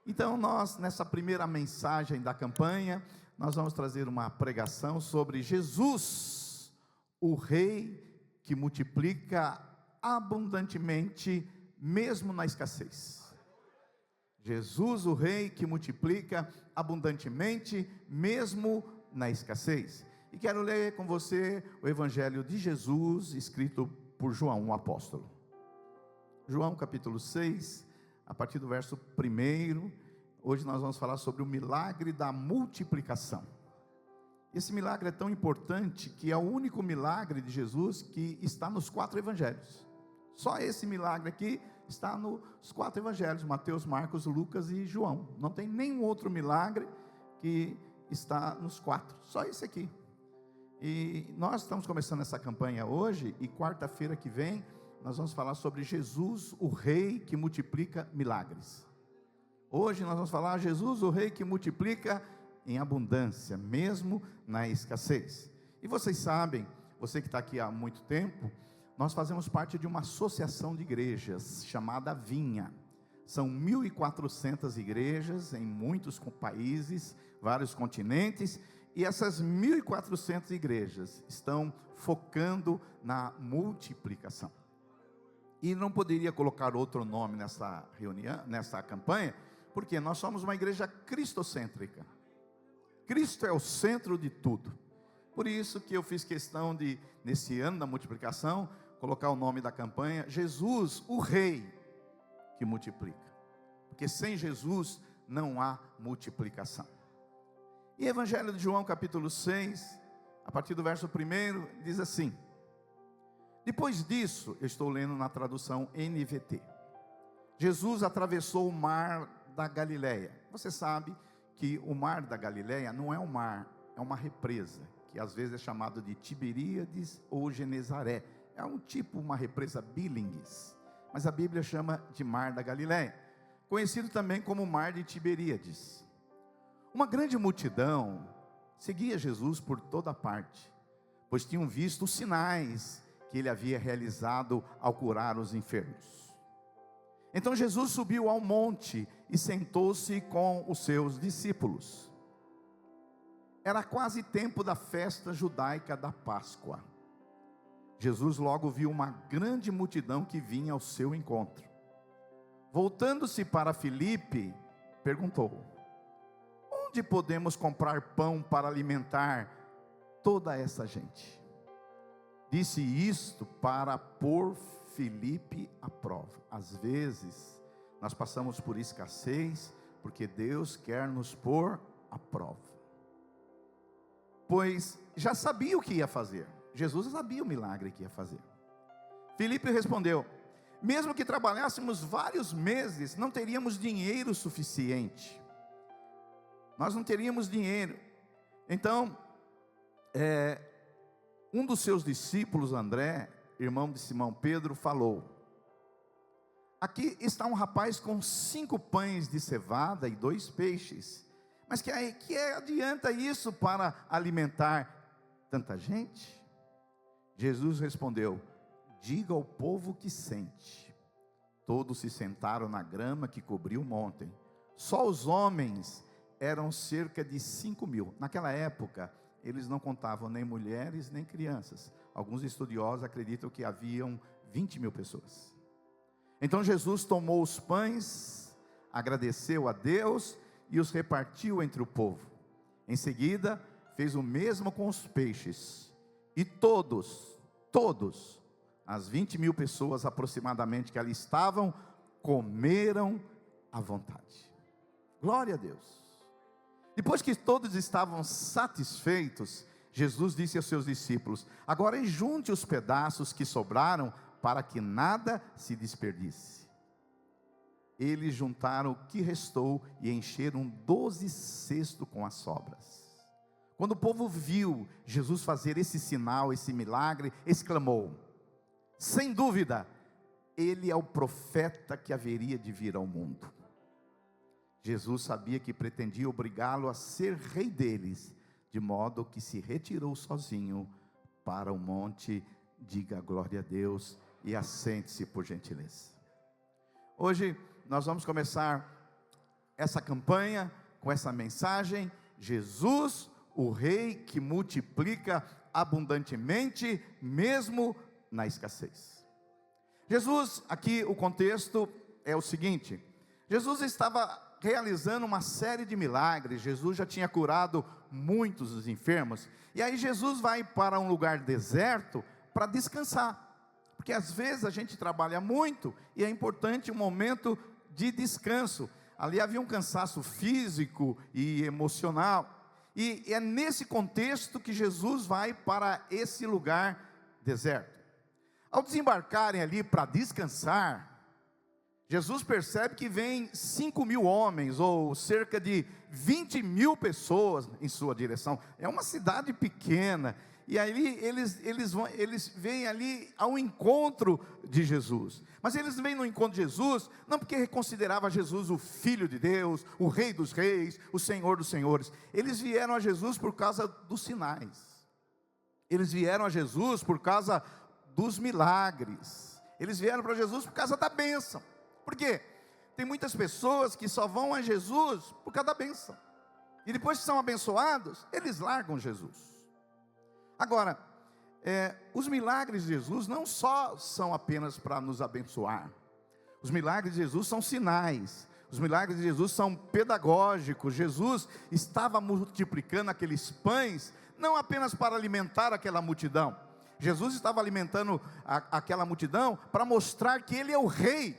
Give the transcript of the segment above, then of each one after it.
Então nós, nessa primeira mensagem da campanha, nós vamos trazer uma pregação sobre Jesus, o Rei que multiplica abundantemente, mesmo na escassez. Jesus, o Rei que multiplica abundantemente, mesmo na escassez. E quero ler com você o Evangelho de Jesus, escrito por João, o apóstolo. João capítulo 6, a partir do verso 1. Hoje nós vamos falar sobre o milagre da multiplicação. Esse milagre é tão importante que é o único milagre de Jesus que está nos 4 evangelhos. Só esse milagre aqui está nos 4 evangelhos: Mateus, Marcos, Lucas e João. Não tem nenhum outro milagre que está nos 4, só esse aqui. E nós estamos começando essa campanha hoje, e quarta-feira que vem nós vamos falar sobre Jesus, o Rei que multiplica milagres. Hoje nós vamos falar Jesus, o Rei que multiplica em abundância, mesmo na escassez. E vocês sabem, você que está aqui há muito tempo, nós fazemos parte de uma associação de igrejas chamada Vinha. São 1.400 igrejas em muitos países, vários continentes, e essas 1.400 igrejas estão focando na multiplicação. E não poderia colocar outro nome nessa reunião, nessa campanha, porque nós somos uma igreja cristocêntrica. Cristo é o centro de tudo. Por isso que eu fiz questão de, nesse ano da multiplicação, colocar o nome da campanha, Jesus, o Rei que multiplica. Porque sem Jesus não há multiplicação. E Evangelho de João capítulo 6, a partir do verso 1, diz assim: depois disso, eu estou lendo na tradução NVT, Jesus atravessou o mar da Galileia. Você sabe que o mar da Galileia não é um mar, é uma represa, que às vezes é chamado de Tiberíades ou Genezaré. É uma represa Bílingues, mas a Bíblia chama de mar da Galileia, conhecido também como mar de Tiberíades. Uma grande multidão seguia Jesus por toda parte, pois tinham visto os sinais que ele havia realizado ao curar os enfermos. Então Jesus subiu ao monte e sentou-se com os seus discípulos. Era quase tempo da festa judaica da Páscoa. Jesus logo viu uma grande multidão que vinha ao seu encontro. Voltando-se para Filipe, perguntou: onde podemos comprar pão para alimentar toda essa gente? Disse isto para pôr Filipe à prova. Às vezes nós passamos por escassez porque Deus quer nos pôr à prova. Pois já sabia o que ia fazer. Jesus sabia o milagre que ia fazer. Filipe respondeu: mesmo que trabalhássemos vários meses, não teríamos dinheiro suficiente. Nós não teríamos dinheiro. Então, um dos seus discípulos, André, irmão de Simão Pedro, falou: aqui está um rapaz com 5 pães de cevada e 2 peixes. Mas que adianta isso para alimentar tanta gente? Jesus respondeu: diga ao povo que sente. Todos se sentaram na grama que cobriu o monte. Só os homens eram cerca de 5.000. Naquela época, eles não contavam nem mulheres nem crianças. Alguns estudiosos acreditam que haviam 20.000 pessoas. Então Jesus tomou os pães, agradeceu a Deus e os repartiu entre o povo. Em seguida, fez o mesmo com os peixes. E todos, as 20.000 pessoas aproximadamente que ali estavam, comeram à vontade. Glória a Deus. Depois que todos estavam satisfeitos, Jesus disse aos seus discípulos: agora junte os pedaços que sobraram, para que nada se desperdice. Eles juntaram o que restou e encheram 12 cestos com as sobras. Quando o povo viu Jesus fazer esse sinal, esse milagre, exclamou: sem dúvida, ele é o profeta que haveria de vir ao mundo. Jesus sabia que pretendia obrigá-lo a ser rei deles, de modo que se retirou sozinho para o monte. Diga glória a Deus e assente-se por gentileza. Hoje nós vamos começar essa campanha com essa mensagem: Jesus, o Rei que multiplica abundantemente, mesmo na escassez. Jesus, aqui o contexto é o seguinte: Jesus estava realizando uma série de milagres. Jesus já tinha curado muitos dos enfermos, e aí Jesus vai para um lugar deserto para descansar, porque às vezes a gente trabalha muito e é importante um momento de descanso. Ali havia um cansaço físico e emocional, e é nesse contexto que Jesus vai para esse lugar deserto. Ao desembarcarem ali para descansar, Jesus percebe que vem 5.000 homens, ou cerca de 20.000 pessoas em sua direção. É uma cidade pequena, e aí eles vêm ali ao encontro de Jesus. Mas eles vêm no encontro de Jesus, não porque considerava Jesus o Filho de Deus, o Rei dos Reis, o Senhor dos Senhores. Eles vieram a Jesus por causa dos sinais. Eles vieram a Jesus por causa dos milagres. Eles vieram para Jesus por causa da bênção. Por quê? Tem muitas pessoas que só vão a Jesus por causa da bênção, e depois que são abençoados, eles largam Jesus. Agora, os milagres de Jesus não só são apenas para nos abençoar. Os milagres de Jesus são sinais. Os milagres de Jesus são pedagógicos. Jesus estava multiplicando aqueles pães, não apenas para alimentar aquela multidão. Jesus estava alimentando aquela multidão para mostrar que Ele é o Rei,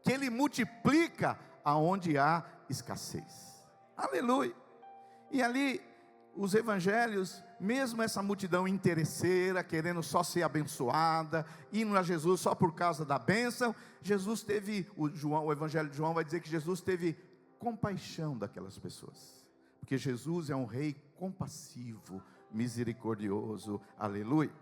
que Ele multiplica aonde há escassez. Aleluia. E ali os evangelhos, mesmo essa multidão interesseira, querendo só ser abençoada, indo a Jesus só por causa da bênção, Jesus teve, o evangelho de João vai dizer que Jesus teve compaixão daquelas pessoas, porque Jesus é um Rei compassivo, misericordioso. Aleluia.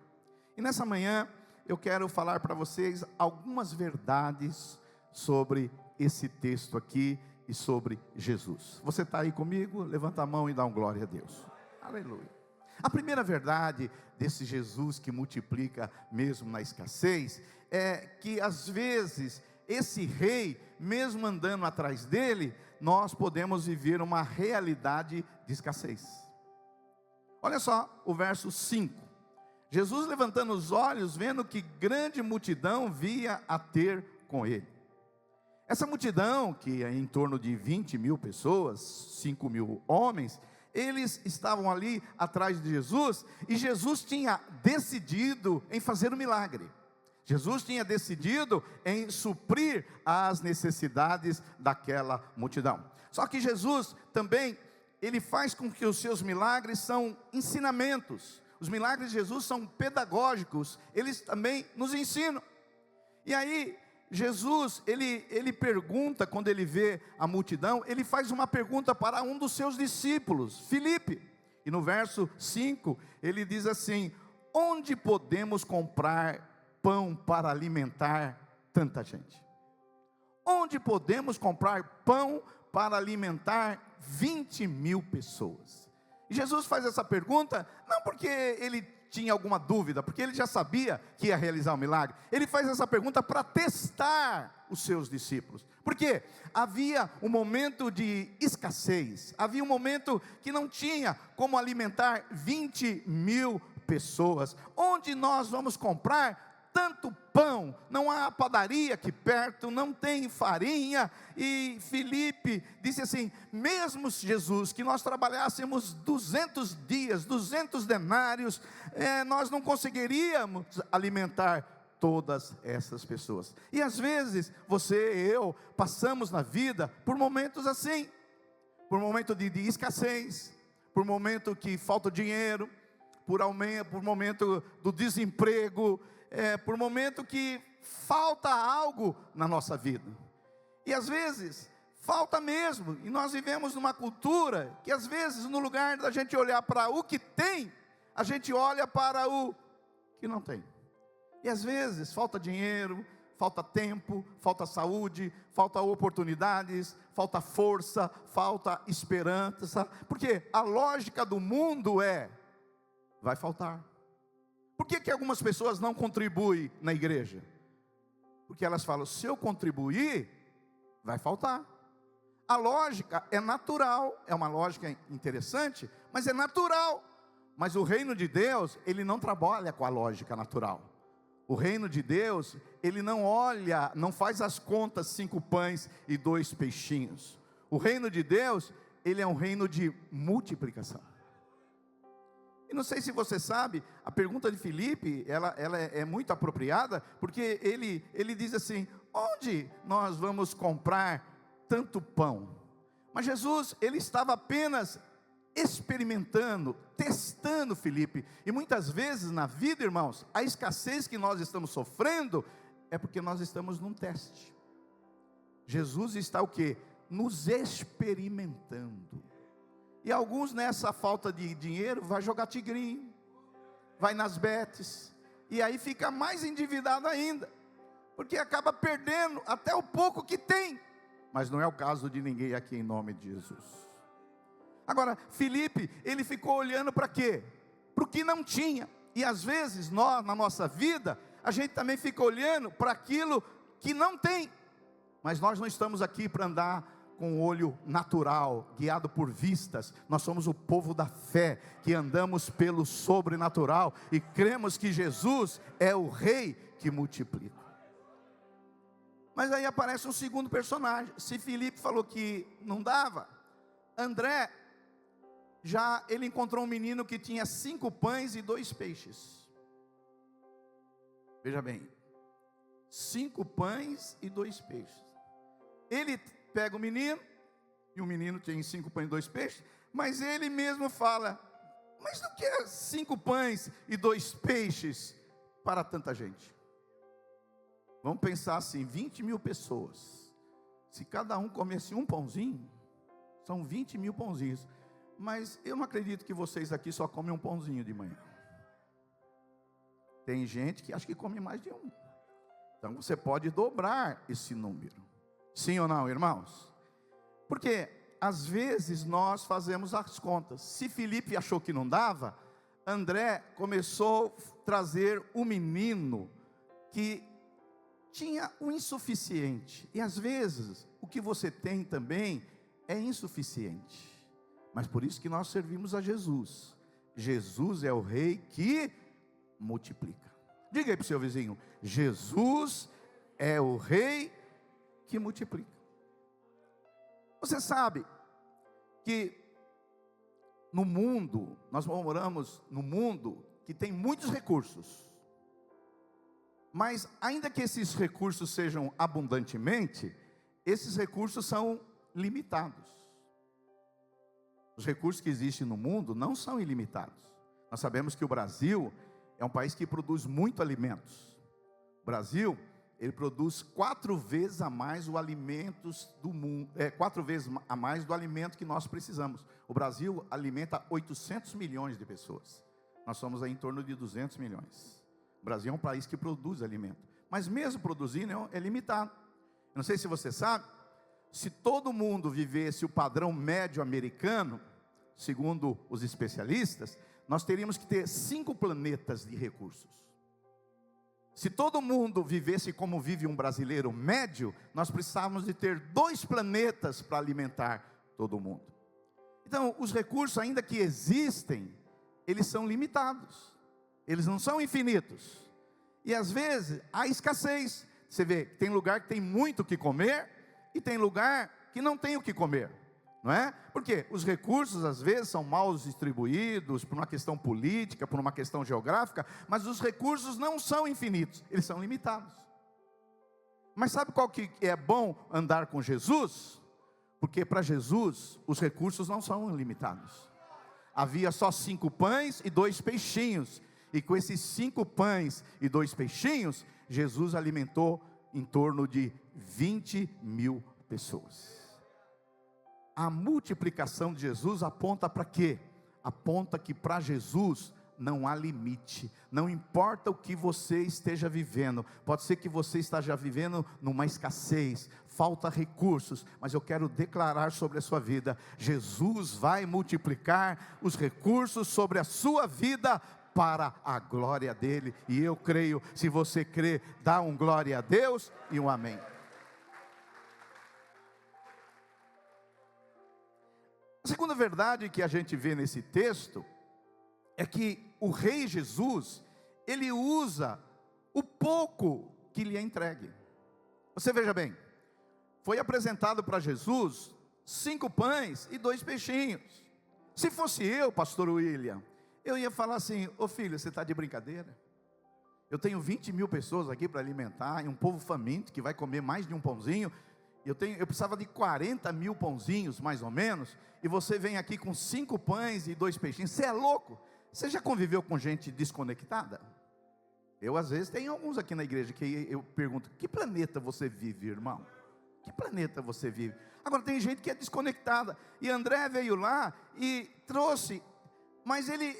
E nessa manhã eu quero falar para vocês algumas verdades sobre esse texto aqui e sobre Jesus. Você está aí comigo? Levanta a mão e dá um glória a Deus. Aleluia. A primeira verdade desse Jesus que multiplica mesmo na escassez é que às vezes esse Rei, mesmo andando atrás dele, nós podemos viver uma realidade de escassez. Olha só o verso 5. Jesus, levantando os olhos, vendo que grande multidão via a ter com ele. Essa multidão, que é em torno de 20.000 pessoas, 5.000 homens, eles estavam ali atrás de Jesus, e Jesus tinha decidido em fazer um milagre. Jesus tinha decidido em suprir as necessidades daquela multidão. Só que Jesus também, Ele faz com que os seus milagres são ensinamentos. Os milagres de Jesus são pedagógicos, eles também nos ensinam. E aí, Jesus, ele pergunta, quando ele vê a multidão, ele faz uma pergunta para um dos seus discípulos, Filipe. E no verso 5, ele diz assim: onde podemos comprar pão para alimentar tanta gente? Onde podemos comprar pão para alimentar 20.000 pessoas? E Jesus faz essa pergunta, não porque ele tinha alguma dúvida, porque ele já sabia que ia realizar o milagre. Ele faz essa pergunta para testar os seus discípulos, porque havia um momento de escassez, havia um momento que não tinha como alimentar 20.000 pessoas. Onde nós vamos comprar tanto pão? Não há padaria aqui perto, não tem farinha. E Filipe disse assim: mesmo Jesus, que nós trabalhássemos 200 dias, 200 denários, nós não conseguiríamos alimentar todas essas pessoas. E às vezes, você e eu, passamos na vida por momentos assim, por momento de escassez, por momento que falta dinheiro, por momento do desemprego, por momento que falta algo na nossa vida. E às vezes falta mesmo, e nós vivemos numa cultura que às vezes, no lugar da gente olhar para o que tem, a gente olha para o que não tem. E às vezes falta dinheiro, falta tempo, falta saúde, falta oportunidades, falta força, falta esperança, porque a lógica do mundo vai faltar. Por que algumas pessoas não contribuem na igreja? Porque elas falam: se eu contribuir, vai faltar. A lógica é natural, é uma lógica interessante, mas é natural. Mas o reino de Deus, ele não trabalha com a lógica natural. O reino de Deus, ele não olha, não faz as contas 5 pães e 2 peixinhos. O reino de Deus, ele é um reino de multiplicação. E não sei se você sabe, a pergunta de Filipe, ela é muito apropriada, porque ele diz assim: onde nós vamos comprar tanto pão? Mas Jesus, ele estava apenas experimentando, testando Filipe. E muitas vezes na vida, irmãos, a escassez que nós estamos sofrendo é porque nós estamos num teste. Jesus está o quê? Nos experimentando. E alguns nessa falta de dinheiro vai jogar tigrinho, vai nas betes, e aí fica mais endividado ainda, porque acaba perdendo até o pouco que tem. Mas não é o caso de ninguém aqui, em nome de Jesus. Agora, Filipe, ele ficou olhando para quê? Para o que não tinha. E às vezes nós, na nossa vida, a gente também fica olhando para aquilo que não tem. Mas nós não estamos aqui para andar com o olho natural, guiado por vistas. Nós somos o povo da fé, que andamos pelo sobrenatural e cremos que Jesus é o Rei que multiplica. Mas aí aparece um segundo personagem. Se Filipe falou que não dava, André, já ele encontrou um menino que tinha 5 pães e 2 peixes. Veja bem, 5 pães e 2 peixes. Ele pega o menino, e o menino tem 5 pães e 2 peixes, mas ele mesmo fala: mas o que é 5 pães e 2 peixes para tanta gente? Vamos pensar assim, 20.000 pessoas, se cada um comesse um pãozinho, são 20.000 pãozinhos. Mas eu não acredito que vocês aqui só comem um pãozinho de manhã. Tem gente que acha que come mais de um. Então você pode dobrar esse número. Sim ou não, irmãos? Porque às vezes nós fazemos as contas. Se Filipe achou que não dava, André começou a trazer um menino que tinha o insuficiente. E às vezes o que você tem também é insuficiente. Mas por isso que nós servimos a Jesus. Jesus é o Rei que multiplica. Diga aí para o seu vizinho: Jesus é o Rei que multiplica. Você sabe que no mundo, nós moramos num mundo que tem muitos recursos. Mas ainda que esses recursos sejam abundantemente, esses recursos são limitados. Os recursos que existem no mundo não são ilimitados. Nós sabemos que o Brasil é um país que produz muito alimentos. O Brasil, ele produz 4 vezes a mais o alimentos do mundo, 4 vezes a mais do alimento que nós precisamos. O Brasil alimenta 800 milhões de pessoas. Nós somos aí em torno de 200 milhões. O Brasil é um país que produz alimento, mas mesmo produzindo é limitado. Eu não sei se você sabe, se todo mundo vivesse o padrão médio americano, segundo os especialistas, nós teríamos que ter 5 planetas de recursos. Se todo mundo vivesse como vive um brasileiro médio, nós precisávamos de ter 2 planetas para alimentar todo mundo. Então, os recursos, ainda que existem, eles são limitados. Eles não são infinitos. E às vezes, há escassez. Você vê, tem lugar que tem muito o que comer, e tem lugar que não tem o que comer. Não é? Porque os recursos às vezes são mal distribuídos por uma questão política, por uma questão geográfica, mas os recursos não são infinitos, eles são limitados. Mas sabe qual que é bom andar com Jesus? Porque para Jesus os recursos não são ilimitados. Havia só 5 pães e 2 peixinhos, e com esses 5 pães e 2 peixinhos, Jesus alimentou em torno de 20.000 pessoas. A multiplicação de Jesus aponta para quê? Aponta que para Jesus não há limite. Não importa o que você esteja vivendo. Pode ser que você esteja vivendo numa escassez, falta recursos, mas eu quero declarar sobre a sua vida: Jesus vai multiplicar os recursos sobre a sua vida para a glória dele. E eu creio. Se você crê, dá um glória a Deus e um amém. segunda verdade que a gente vê nesse texto é que o rei Jesus, ele usa o pouco que lhe é entregue. Você veja bem, foi apresentado para Jesus 5 pães e 2 peixinhos. Se fosse eu, pastor William, eu ia falar assim: ô filho, você está de brincadeira? Eu tenho 20 mil pessoas aqui para alimentar, e um povo faminto que vai comer mais de um pãozinho. Eu precisava de 40 mil pãozinhos, mais ou menos, e você vem aqui com 5 pães e 2 peixinhos. Você é louco? Você já conviveu com gente desconectada? Eu, às vezes, tenho alguns aqui na igreja que eu pergunto: que planeta você vive, irmão? Que planeta você vive? Agora, tem gente que é desconectada, e André veio lá e trouxe, mas ele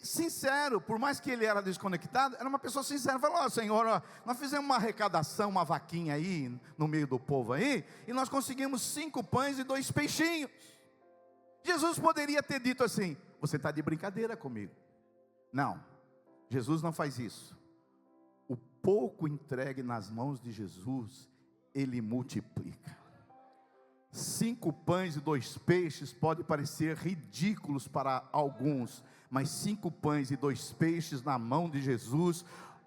sincero, por mais que ele era desconectado, era uma pessoa sincera. Falou: ó, Senhor, ó, nós fizemos uma arrecadação, uma vaquinha aí, no meio do povo aí, e nós conseguimos 5 pães e 2 peixinhos. Jesus poderia ter dito assim: você está de brincadeira comigo. Não, Jesus não faz isso. O pouco entregue nas mãos de Jesus, Ele multiplica. 5 pães e 2 peixes pode parecer ridículos para alguns, mas 5 pães e 2 peixes na mão de Jesus,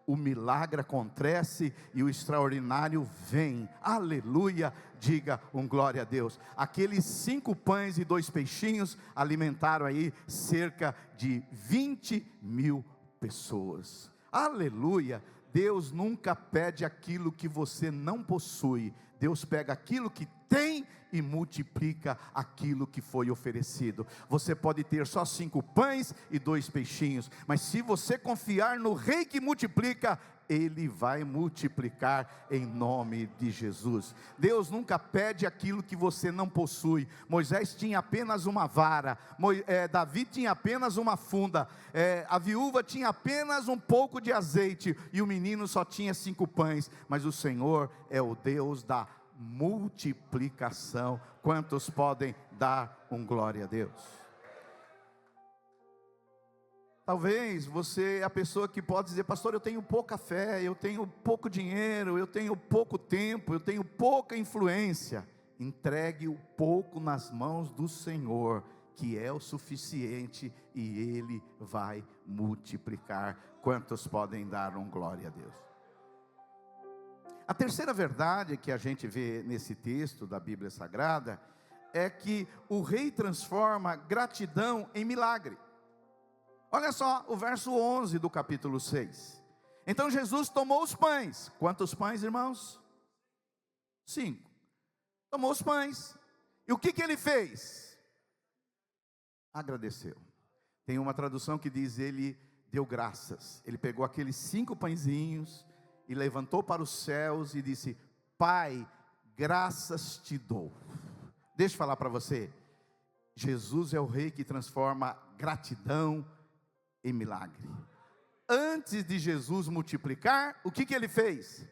o milagre acontece e o extraordinário vem. Aleluia, diga um glória a Deus. Aqueles 5 pães e 2 peixinhos alimentaram aí cerca de 20 mil pessoas. Aleluia. Deus nunca pede aquilo que você não possui. Deus pega aquilo que tem e multiplica aquilo que foi oferecido. Você pode ter só 5 pães e 2 peixinhos, mas se você confiar no Rei que multiplica, Ele vai multiplicar em nome de Jesus. Deus nunca pede aquilo que você não possui. Moisés tinha apenas uma vara, Davi tinha apenas uma funda, a viúva tinha apenas um pouco de azeite, e o menino só tinha 5 pães, mas o Senhor é o Deus da multiplicação. Quantos podem dar um glória a Deus? Talvez você é a pessoa que pode dizer: pastor, eu tenho pouca fé, eu tenho pouco dinheiro, eu tenho pouco tempo, eu tenho pouca influência. Entregue o pouco nas mãos do Senhor, que é o suficiente, e Ele vai multiplicar. Quantos podem dar um glória a Deus? A terceira verdade que a gente vê nesse texto da Bíblia Sagrada é que o rei transforma gratidão em milagre. Olha só o verso 11 do capítulo 6. Então Jesus tomou os pães. Quantos pães, irmãos? 5. Tomou os pães. E o que ele fez? Agradeceu. Tem uma tradução que diz: ele deu graças. Ele pegou aqueles 5 pãezinhos e levantou para os céus e disse: Pai, graças te dou. Deixa eu falar para você, Jesus é o rei que transforma gratidão em milagre. Antes de Jesus multiplicar, o que ele fez?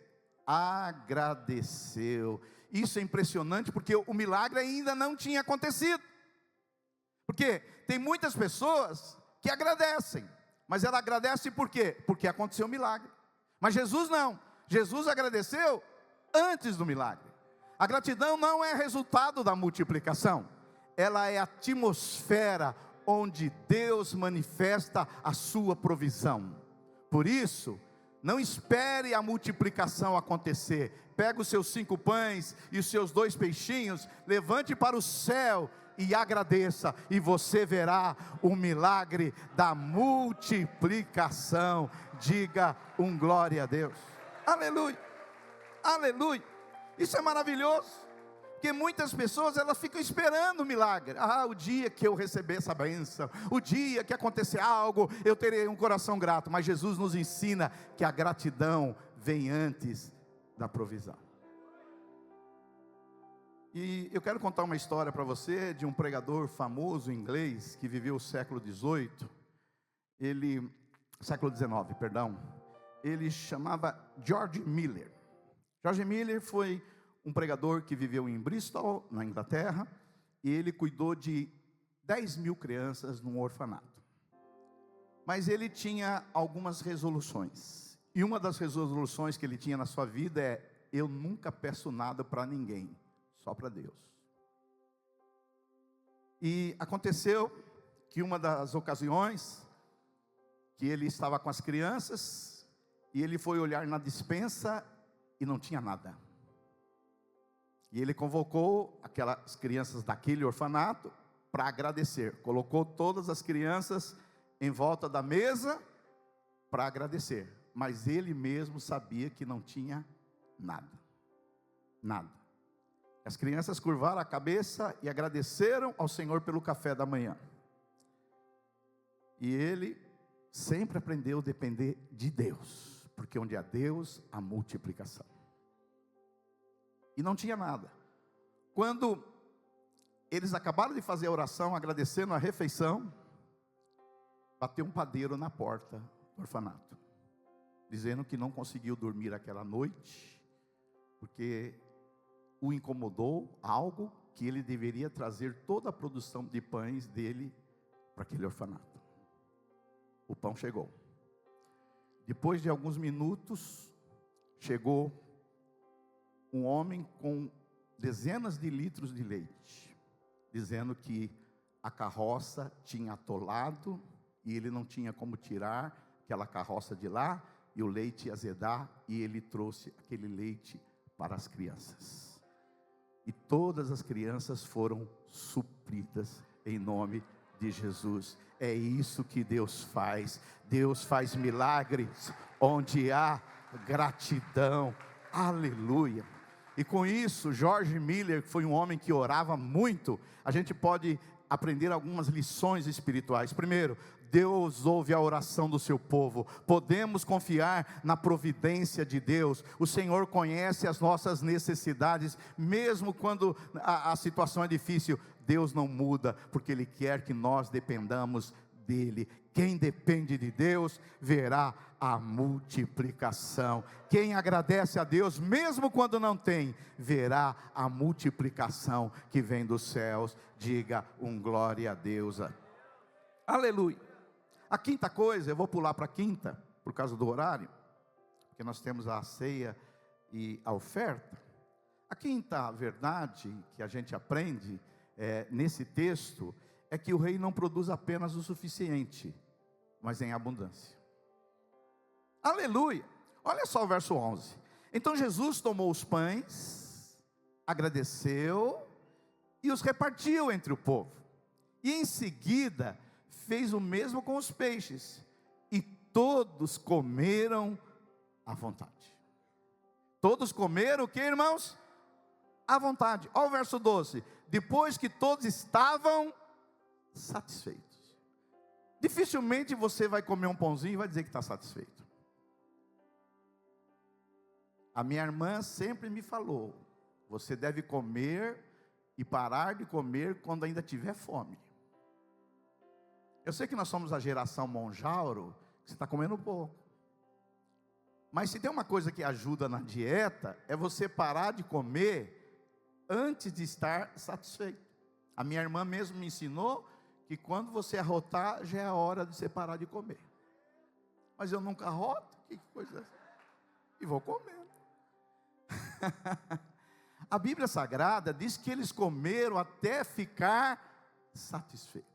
Agradeceu. Isso é impressionante, porque o milagre ainda não tinha acontecido. Porque tem muitas pessoas que agradecem, mas ela agradece por quê? Porque aconteceu um milagre. Mas Jesus não, Jesus agradeceu antes do milagre. A gratidão não é resultado da multiplicação, ela é a atmosfera onde Deus manifesta a sua provisão. Por isso, não espere a multiplicação acontecer. Pega os seus 5 pães e os seus 2 peixinhos, levante para o céu e agradeça, e você verá o milagre da multiplicação. Diga um glória a Deus. Aleluia, aleluia. Isso é maravilhoso, porque muitas pessoas, elas ficam esperando o milagre. O dia que eu receber essa bênção, o dia que acontecer algo, eu terei um coração grato. Mas Jesus nos ensina que a gratidão vem antes da provisão. E eu quero contar uma história para você de um pregador famoso inglês que viveu o século XVIII, século XIX, perdão. Ele chamava George Miller. George Miller foi um pregador que viveu em Bristol, na Inglaterra, e ele cuidou de 10 mil crianças num orfanato. Mas ele tinha algumas resoluções, e uma das resoluções que ele tinha na sua vida é: eu nunca peço nada para ninguém, só para Deus. E aconteceu que uma das ocasiões que ele estava com as crianças, e ele foi olhar na despensa e não tinha nada. E ele convocou aquelas crianças daquele orfanato para agradecer. Colocou todas as crianças em volta da mesa para agradecer. Mas ele mesmo sabia que não tinha nada. Nada. As crianças curvaram a cabeça e agradeceram ao Senhor pelo café da manhã. E ele sempre aprendeu a depender de Deus, porque onde há Deus, há multiplicação. E não tinha nada. Quando eles acabaram de fazer a oração, agradecendo a refeição, bateu um padeiro na porta do orfanato, dizendo que não conseguiu dormir aquela noite, porque o incomodou algo que ele deveria trazer toda a produção de pães dele para aquele orfanato. O pão chegou. Depois de alguns minutos, chegou um homem com dezenas de litros de leite, dizendo que a carroça tinha atolado e ele não tinha como tirar aquela carroça de lá, e o leite ia azedar, e ele trouxe aquele leite para as crianças. E todas as crianças foram supridas em nome de Jesus. É isso que Deus faz. Deus faz milagres onde há gratidão. Aleluia. E com isso, George Miller, que foi um homem que orava muito, a gente pode aprender algumas lições espirituais. Primeiro, Deus ouve a oração do seu povo. Podemos confiar na providência de Deus. O Senhor conhece as nossas necessidades, mesmo quando a situação é difícil. Deus não muda, porque Ele quer que nós dependamos dEle. Quem depende de Deus, verá a multiplicação. Quem agradece a Deus, mesmo quando não tem, verá a multiplicação que vem dos céus. Diga glória a Deus. Aleluia. A quinta coisa, eu vou pular para a quinta, por causa do horário, porque nós temos a ceia e a oferta. A quinta verdade que a gente aprende nesse texto é que o rei não produz apenas o suficiente, mas em abundância. Aleluia. Olha só o verso 11. Então Jesus tomou os pães, agradeceu e os repartiu entre o povo. E em seguida fez o mesmo com os peixes, e todos comeram à vontade. Todos comeram o que, irmãos? À vontade. Olha o verso 12. Depois que todos estavam satisfeitos. Dificilmente você vai comer um pãozinho e vai dizer que está satisfeito. A minha irmã sempre me falou: você deve comer e parar de comer quando ainda tiver fome. Eu sei que nós somos a geração Monjauro, que você está comendo pouco. Mas se tem uma coisa que ajuda na dieta, é você parar de comer antes de estar satisfeito. A minha irmã mesmo me ensinou que quando você arrotar, já é a hora de você parar de comer. Mas eu nunca arroto, que coisa é essa? E vou comendo. A Bíblia Sagrada diz que eles comeram até ficar satisfeitos.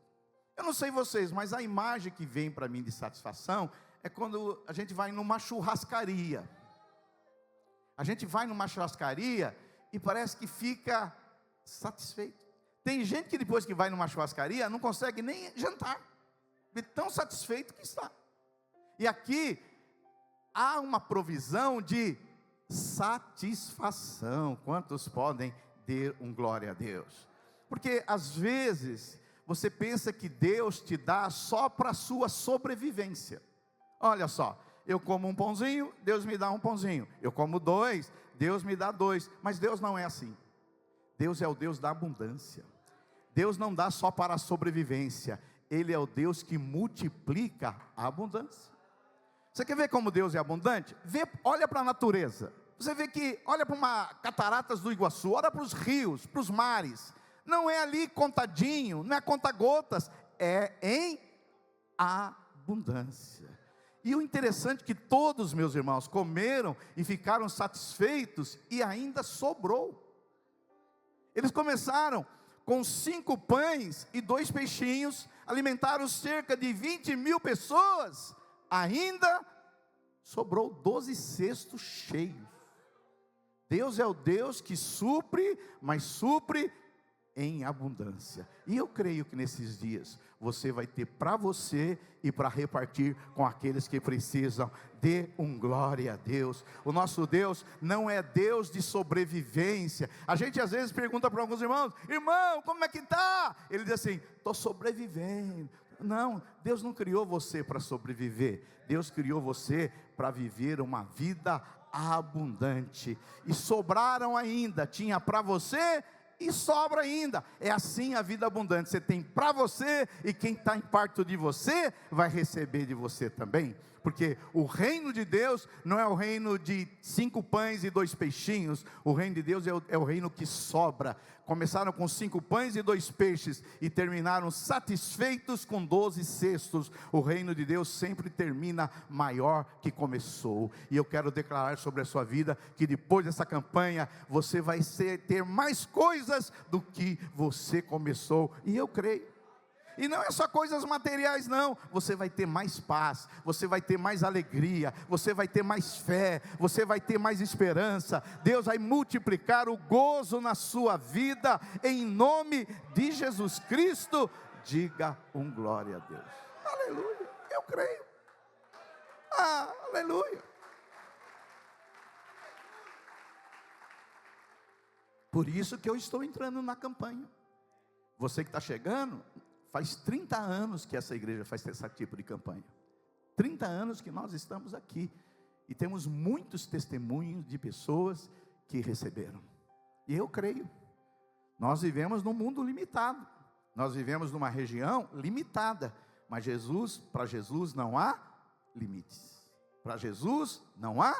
Eu não sei vocês, mas a imagem que vem para mim de satisfação é quando a gente vai numa churrascaria. A gente vai numa churrascaria e parece que fica satisfeito. Tem gente que depois que vai numa churrascaria não consegue nem jantar, de tão satisfeito que está. E aqui há uma provisão de satisfação. Quantos podem ter glória a Deus? Porque às vezes você pensa que Deus te dá só para a sua sobrevivência. Olha só, eu como um pãozinho, Deus me dá um pãozinho. Eu como 2, Deus me dá 2. Mas Deus não é assim. Deus é o Deus da abundância. Deus não dá só para a sobrevivência. Ele é o Deus que multiplica a abundância. Você quer ver como Deus é abundante? Olha para a natureza. Você vê que, olha para uma cataratas do Iguaçu, olha para os rios, para os mares. Não é ali contadinho, não é conta-gotas, é em abundância. E o interessante é que todos, meus irmãos, comeram e ficaram satisfeitos e ainda sobrou. Eles começaram com 5 pães e 2 peixinhos, alimentaram cerca de 20.000 pessoas, ainda sobrou 12 cestos cheios. Deus é o Deus que supre, mas supre em abundância. E eu creio que nesses dias você vai ter para você e para repartir com aqueles que precisam. Dê glória a Deus. O nosso Deus não é Deus de sobrevivência. A gente às vezes pergunta para alguns irmãos: irmão, como é que está? Ele diz assim: estou sobrevivendo. Não, Deus não criou você para sobreviver. Deus criou você para viver uma vida abundante. E sobraram ainda. Tinha para você e sobra ainda. É assim a vida abundante. Você tem para você, e quem está em perto de você vai receber de você também. Porque o reino de Deus não é o reino de 5 pães e 2 peixinhos. O reino de Deus é o reino que sobra. Começaram com 5 pães e 2 peixes e terminaram satisfeitos com 12 cestos. O reino de Deus sempre termina maior que começou. E eu quero declarar sobre a sua vida que depois dessa campanha você vai ter mais coisas do que você começou. E eu creio. E não é só coisas materiais não, você vai ter mais paz, você vai ter mais alegria, você vai ter mais fé, você vai ter mais esperança. Deus vai multiplicar o gozo na sua vida, em nome de Jesus Cristo. Diga glória a Deus. Aleluia, eu creio. Aleluia. Por isso que eu estou entrando na campanha. Você que está chegando, faz 30 anos que essa igreja faz esse tipo de campanha. 30 anos que nós estamos aqui. E temos muitos testemunhos de pessoas que receberam. E eu creio. Nós vivemos num mundo limitado. Nós vivemos numa região limitada. Mas para Jesus não há limites. Para Jesus não há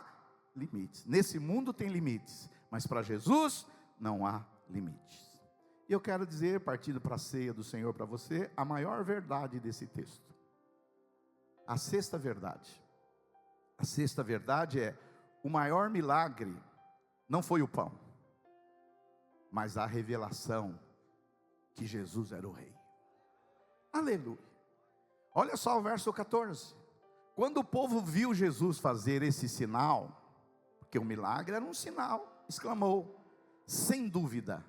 limites. Nesse mundo tem limites. Mas para Jesus não há limites. E eu quero dizer, partindo para a ceia do Senhor para você, a maior verdade desse texto. A sexta verdade. A sexta verdade é: o maior milagre não foi o pão, mas a revelação que Jesus era o rei. Aleluia. Olha só o verso 14. Quando o povo viu Jesus fazer esse sinal, porque o milagre era um sinal, exclamou: sem dúvida,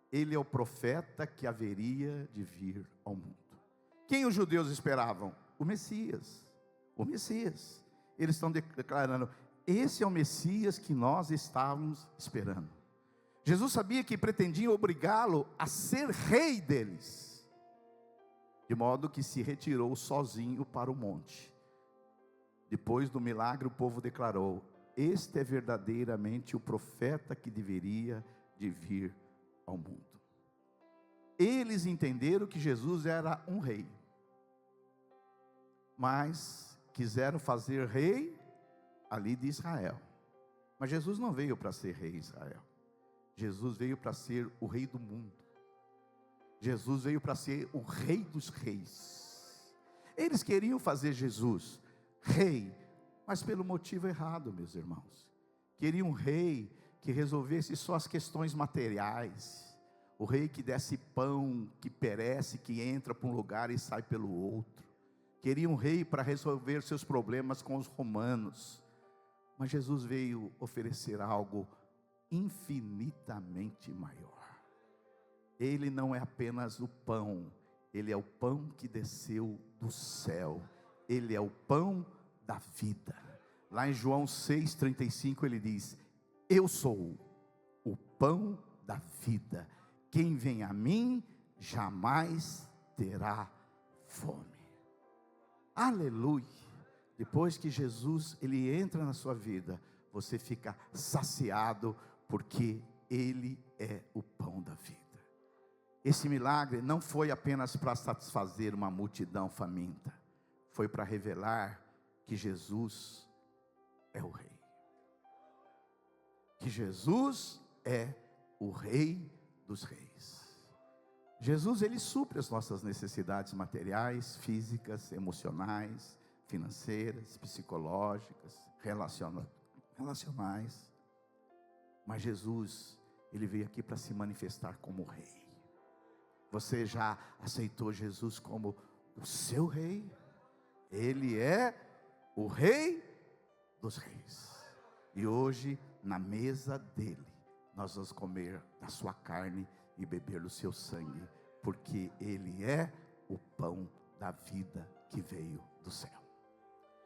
ele é o profeta que haveria de vir ao mundo. Quem os judeus esperavam? O Messias. O Messias. Eles estão declarando: esse é o Messias que nós estávamos esperando. Jesus sabia que pretendiam obrigá-lo a ser rei deles, de modo que se retirou sozinho para o monte. Depois do milagre, o povo declarou: este é verdadeiramente o profeta que deveria de vir ao mundo. Eles entenderam que Jesus era um rei, mas quiseram fazer rei ali de Israel. Mas Jesus não veio para ser rei de Israel. Jesus veio para ser o rei do mundo. Jesus veio para ser o rei dos reis. Eles queriam fazer Jesus rei, mas pelo motivo errado, meus irmãos. Queriam um rei que resolvesse só as questões materiais. O rei que desse pão, que perece, que entra para um lugar e sai pelo outro. Queria um rei para resolver seus problemas com os romanos. Mas Jesus veio oferecer algo infinitamente maior. Ele não é apenas o pão, ele é o pão que desceu do céu. Ele é o pão da vida. Lá em João 6,35 ele diz: eu sou o pão da vida. Quem vem a mim jamais terá fome. Aleluia. Depois que Jesus ele entra na sua vida, você fica saciado, porque ele é o pão da vida. Esse milagre não foi apenas para satisfazer uma multidão faminta, foi para revelar que Jesus é o rei. Que Jesus é o rei dos reis. Jesus, ele supre as nossas necessidades materiais, físicas, emocionais, financeiras, psicológicas, relacionais. Mas Jesus, ele veio aqui para se manifestar como rei. Você já aceitou Jesus como o seu rei? Ele é o Rei dos Reis. E hoje, na mesa dele, nós vamos comer da sua carne e beber do seu sangue, porque ele é o pão da vida que veio do céu.